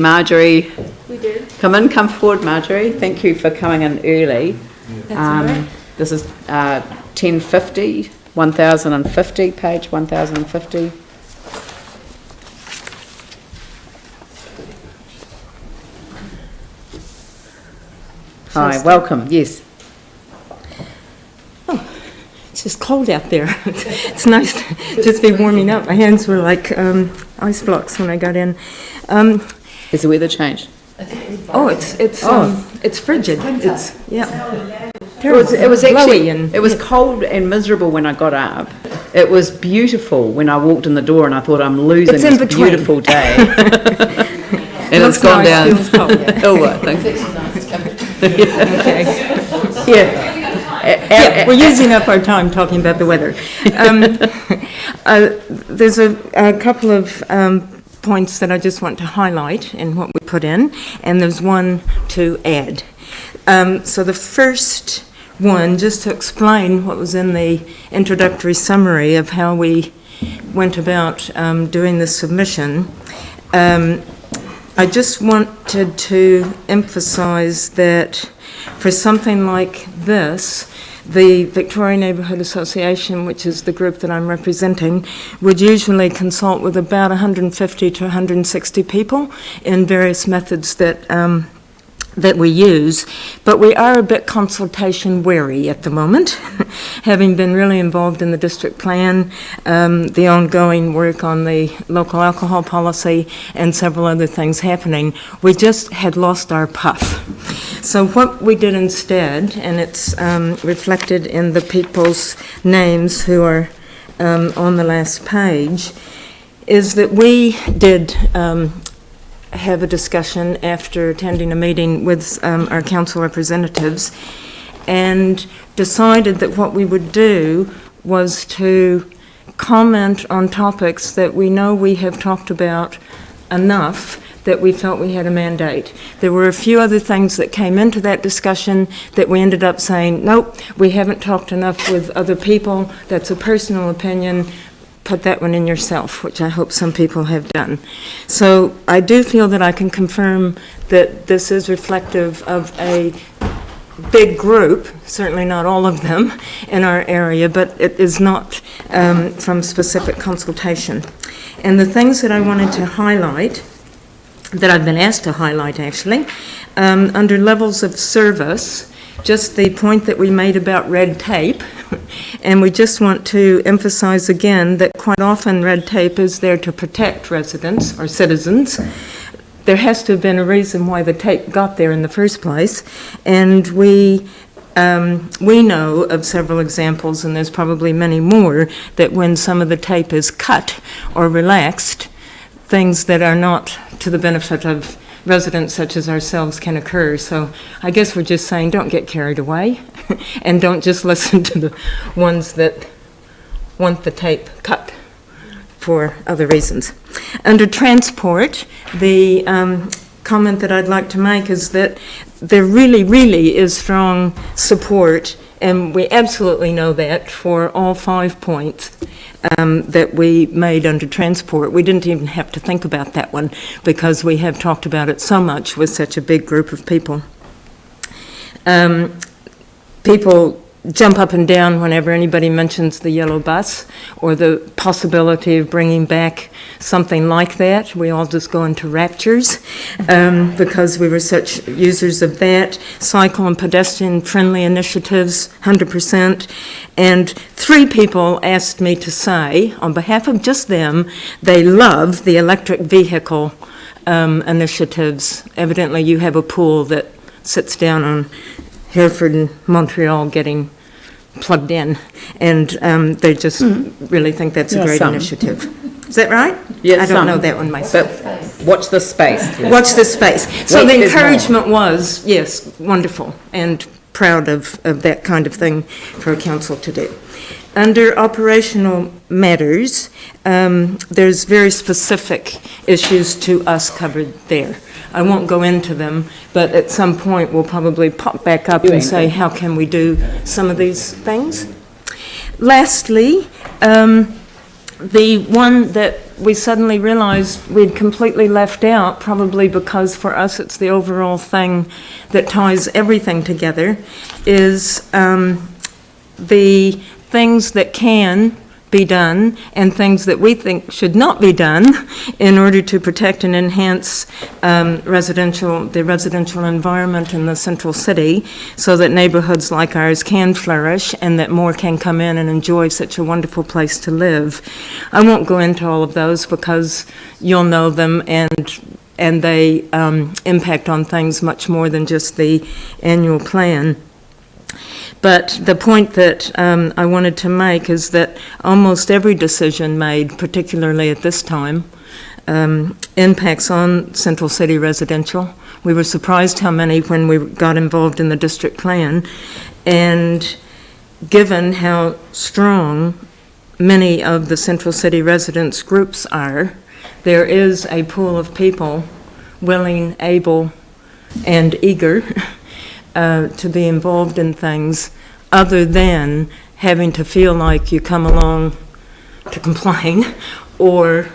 Marjorie, We did. come forward, Marjorie. Thank you for coming in early. That's all right. This is 1050, 1050, page 1050. Hi, welcome, yes. It's just cold out there. It's nice to just be warming up. My hands were like ice blocks when I got in. Has the weather changed? Oh, it's frigid. It's It was actually, and it was cold and miserable when I got up. It was beautiful when I walked in the door, and I thought, I'm losing It's in this between. beautiful day. And Looks it's gone nice, down. feels cold. Oh, I think. Okay. Yeah. We're using up our time talking about the weather. There's a couple of points that I just want to highlight in what we put in, and there's one to add. So the first one, just to explain what was in the introductory summary of how we went about doing the submission, I just wanted to emphasise that for something like this, the Victoria Neighbourhood Association, which is the group that I'm representing, would usually consult with about 150 to 160 people in various methods that we use, but we are a bit consultation wary at the moment, having been really involved in the district plan, the ongoing work on the local alcohol policy, and several other things happening. We just had lost our puff. So what we did instead, and it's reflected in the people's names who are on the last page, is that we did have a discussion after attending a meeting with our council representatives, and decided that what we would do was to comment on topics that we know we have talked about enough that we felt we had a mandate. There were a few other things that came into that discussion that we ended up saying, nope, we haven't talked enough with other people, that's a personal opinion, put that one in yourself, which I hope some people have done. So I do feel that I can confirm that this is reflective of a big group, certainly not all of them in our area, but it is not from specific consultation. And the things that I wanted to highlight, that I've been asked to highlight actually, under levels of service, just the point that we made about red tape, and we just want to emphasize again that quite often red tape is there to protect residents or citizens. There has to have been a reason why the tape got there in the first place, and we know of several examples, and there's probably many more, that when some of the tape is cut or relaxed, things that are not to the benefit of residents such as ourselves can occur. So I guess we're just saying don't get carried away and don't just listen to the ones that want the tape cut for other reasons. Under transport, the comment that I'd like to make is that there really is strong support, and we absolutely know that, for all 5 points that we made under transport. We didn't even have to think about that one because we have talked about it so much with such a big group of people. People jump up and down whenever anybody mentions the yellow bus or the possibility of bringing back something like that. We all just go into raptures because we were such users of that. Cycle and pedestrian friendly initiatives, 100%. And 3 people asked me to say, on behalf of just them, they love the electric vehicle initiatives. Evidently you have a pool that sits down on Hereford and Montreal getting plugged in, and they just really think that's a great initiative. Is that right? Yes, I don't know that one myself. But watch this space. Watch this space. So the encouragement was, yes, wonderful, and proud of that kind of thing for a council to do. Under operational matters, there's very specific issues to us covered there. I won't go into them, but at some point we'll probably pop back up and say, how can we do some of these things? Lastly, the one that we suddenly realized we'd completely left out, probably because for us it's the overall thing that ties everything together, is the things that can be done and things that we think should not be done in order to protect and enhance the residential environment in the central city, so that neighbourhoods like ours can flourish and that more can come in and enjoy such a wonderful place to live. I won't go into all of those because you'll know them, and they impact on things much more than just the annual plan. But the point that I wanted to make is that almost every decision made, particularly at this time, impacts on Central City residential. We were surprised how many when we got involved in the district plan, and given how strong many of the Central City residents groups are, there is a pool of people willing, able, and eager to be involved in things other than having to feel like you come along to complain or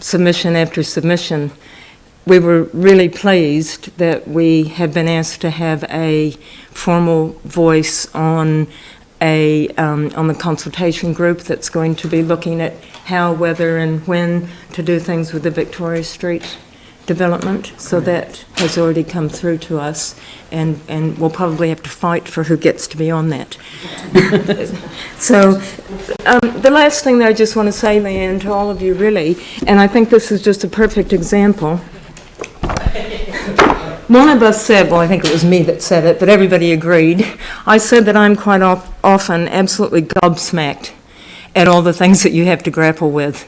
submission after submission. We were really pleased that we have been asked to have a formal voice on the consultation group that's going to be looking at how, whether, and when to do things with the Victoria Street development. So that has already come through to us, and we'll probably have to fight for who gets to be on that. So the last thing that I just want to say, Leanne, to all of you really, and I think this is just a perfect example. One of us said, well, I think it was me that said it, but everybody agreed. I said that I'm quite often absolutely gobsmacked at all the things that you have to grapple with.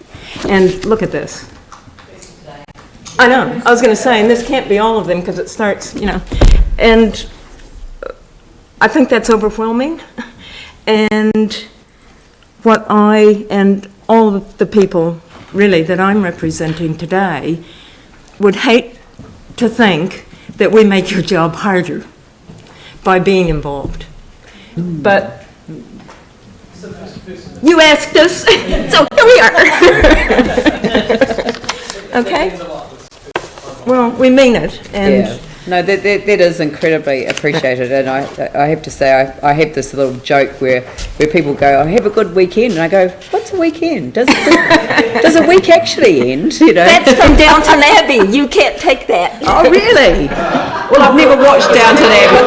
And look at this. I know, I was going to say, and this can't be all of them because it starts, and I think that's overwhelming. And what I and all of the people really that I'm representing today would hate to think that we make your job harder by being involved. But you asked us, so here we are. Okay? Well, we mean it, and yeah. No, that is incredibly appreciated, and I have to say I have this little joke where people go, "I have a good weekend," and I go, "What's a weekend? Does a week actually end?" That's from Downton Abbey. You can't take that. Oh, really? Well, I've never watched Downton Abbey.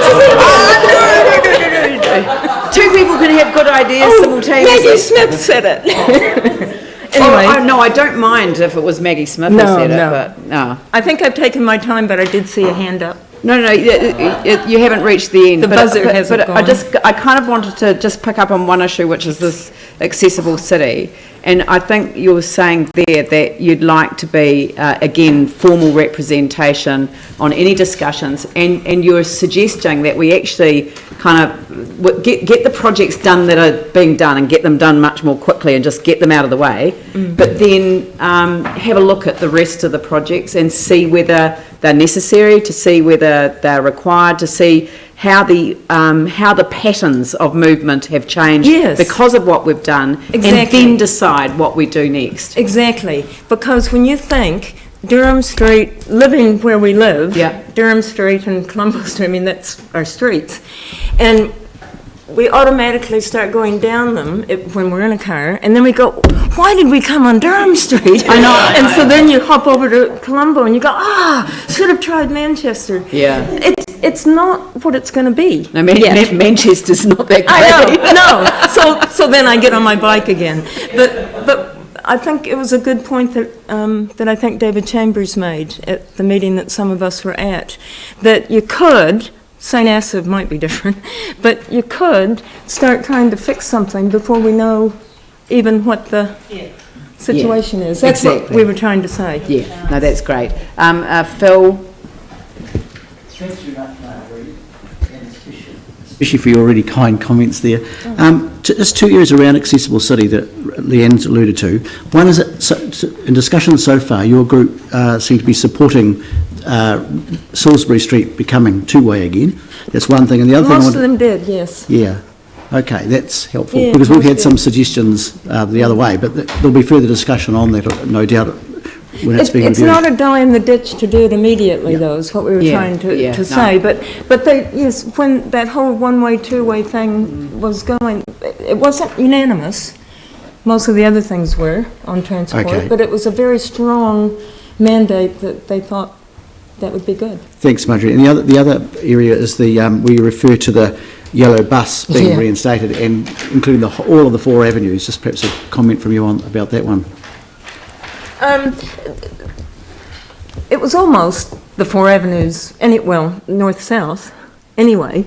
No. Two people can have good ideas simultaneously. Maggie Smith said it. Anyway. No, I don't mind if it was Maggie Smith who said it, but no. I think I've taken my time, but I did see a hand up. No, you haven't reached the end. The buzzer hasn't gone. I kind of wanted to just pick up on one issue, which is this accessible city. And I think you were saying there that you'd like to be, again, formal representation on any discussions, and you're suggesting that we actually kind of get the projects done that are being done and get them done much more quickly and just get them out of the way, but then have a look at the rest of the projects and see whether they're necessary, to see whether they're required, to see how the patterns of movement have changed because of what we've done, and then decide what we do next. Exactly, because when you think Durham Street, living where we live, Durham Street and Colombo Street, I mean, that's our streets, and we automatically start going down them when we're in a car, and then we go, why did we come on Durham Street? I know. And so then you hop over to Colombo and you go, should have tried Manchester. Yeah. It's not what it's going to be. No, Manchester's not that great. I know, no. So then I get on my bike again. But I think it was a good point that I think David Chambers made at the meeting that some of us were at, that you could, St. Asaph might be different, but you could start trying to fix something before we know even what the situation is. That's what we were trying to say. Yeah, no, that's great. Phil? Thank you, Marie, and especially for your really kind comments there. Just two areas around accessible city that Leanne's alluded to. One is that in discussions so far, your group seem to be supporting Salisbury Street becoming two-way again. That's one thing. And the other Most of them did, yes. Yeah. Okay, that's helpful, Yeah, because we've had that's some suggestions the other way, but there'll be further discussion on that, no doubt, when it's being It's reviewed. not a die in the ditch to do it immediately, Yeah. though, is what we were Yeah, trying yeah, to no. say. But they, yes, when that whole one-way, two-way thing was going, it wasn't unanimous. Most of the other things were on transport, Okay. but it was a very strong mandate that they thought that would be good. Thanks, Marjorie. And the other area is the, where you refer to the yellow bus being Yeah. reinstated, and including all of the 4 avenues. Just perhaps a comment from you about that one. It was almost the 4 avenues, north-south, anyway.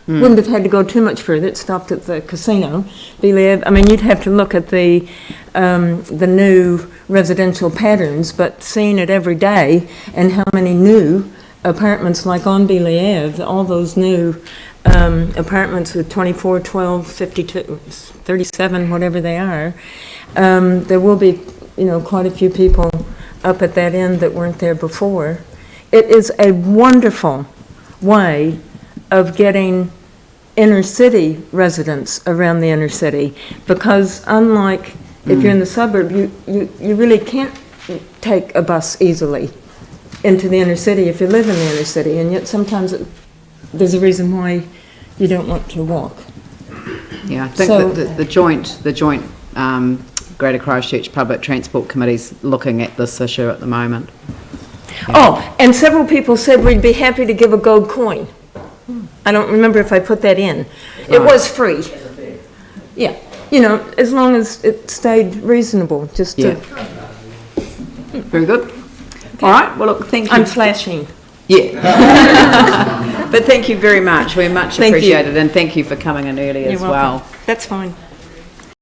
Wouldn't have had to go too much further. It stopped at the casino. I mean, you'd have to look at the new residential patterns, but seeing it every day and how many new apartments like on Beeley Ave, all those new apartments with 24, 12, 52, 37, whatever they are, there will be, quite a few people up at that end that weren't there before. It is a wonderful way of getting inner city residents around the inner city, because unlike if you're in the suburb, you really can't take a bus easily into the inner city if you live in the inner city, and yet sometimes there's a reason why you don't want to walk. Yeah, I think So- that the joint Greater Christchurch Public Transport Committee's looking at this issue at the moment. Oh, and several people said we'd be happy to give a gold coin. I don't remember if I put that in. It Right. was free. Yeah, as long as it stayed reasonable, just Yeah. to, Very good. All right, well, look, thank you. I'm flashing. Yeah. But thank you very much. We much Thank you. appreciate it, and thank you for coming in early You're as welcome. well. That's fine.